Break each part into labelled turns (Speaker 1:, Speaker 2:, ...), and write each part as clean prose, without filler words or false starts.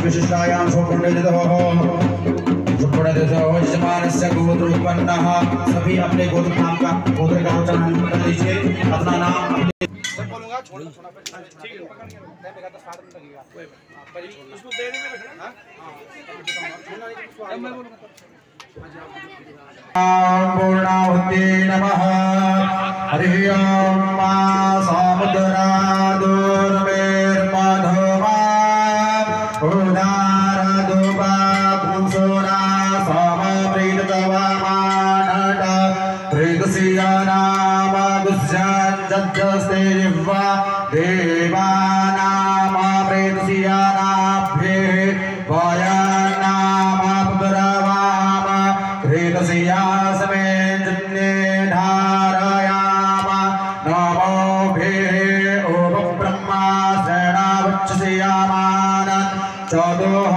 Speaker 1: विशिष्टायां सभी अपने गोत्र नाम का गोत्र का उच्चारण कर लीजिए। अपना नाम बोलूंगा छोड़ ठीक है। पूर्णाहुति नमः। हरि ओम मा समुद्रा दुर्मेर्मधुमा उदार दुबा भूषोरा समप्रीतवामानट प्रीतसिया नाम गुस्यान जज्जस्ते जिह्वा देवानाम प्रीतसिया नाभ्ये वायानाम पुत्रवाम प्रीतसिया समे जन्ये धारयाम नमोभे ओम ब्रह्मा सेनावच्छयामान चतुः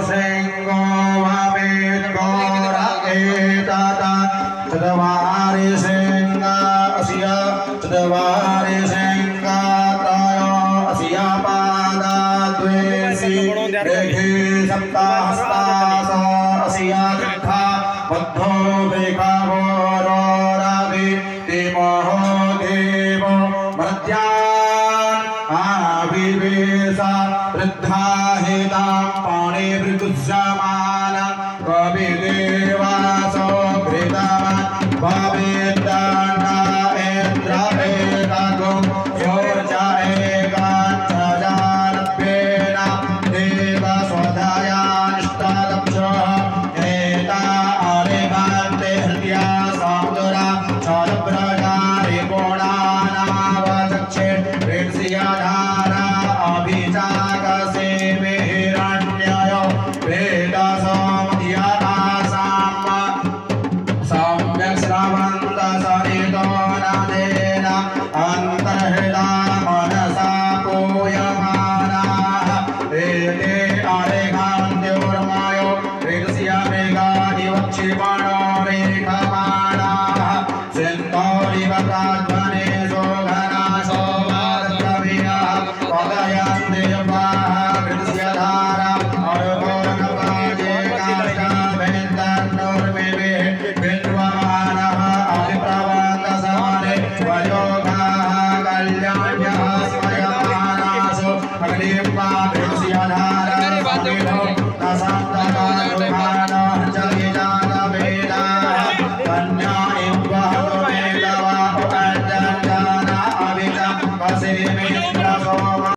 Speaker 1: सिंहो वामेको रागेतता चतवारि सिंहा अस्या चतवारि सिंहा त्रयो अस्या पादा द्वेषि रेखे सप्ताहस्ता अस्या तथा बद्धो बेकावो रागे देवो देव मर्त्यान् आविवेशा वृद्धा हेतां पाणे वृतुष्यमान कविदेवासो घृतवान् भवेद्दण्डा इन्द्र एकागो योर्जा एकाञ्चजानभ्येन देवस्वधायानिष्टादक्षः एता आरेकान्ते हृद्या सामुद्रा चालप्रजारे कोणानावचक्षे प्रेत्स्याधारा अभिजागसे हिरण्ययो वेदसोमध्यासाम् सम्यक् श्रवन्तसरितो नदेन अन्तर्हृदा मनसा पूयमानाः एते आरेखान्त्योर्मायो प्रेत्स्या मेघादिवक्षिपणो रेखमाणाः सिन्धोरिव प्राध्वने शोघनाशो वार्तव्याः पदयन्ति वाः कृत्स्य धारा अर्घोर्नकाजे काष्ठभेन्दन्नोर्मिवे विद्वमानः अभिप्रवन्दसमने स्वयोगाः कल्याण्यः स्वयमानासु अग्निं वा कृत्स्य धारा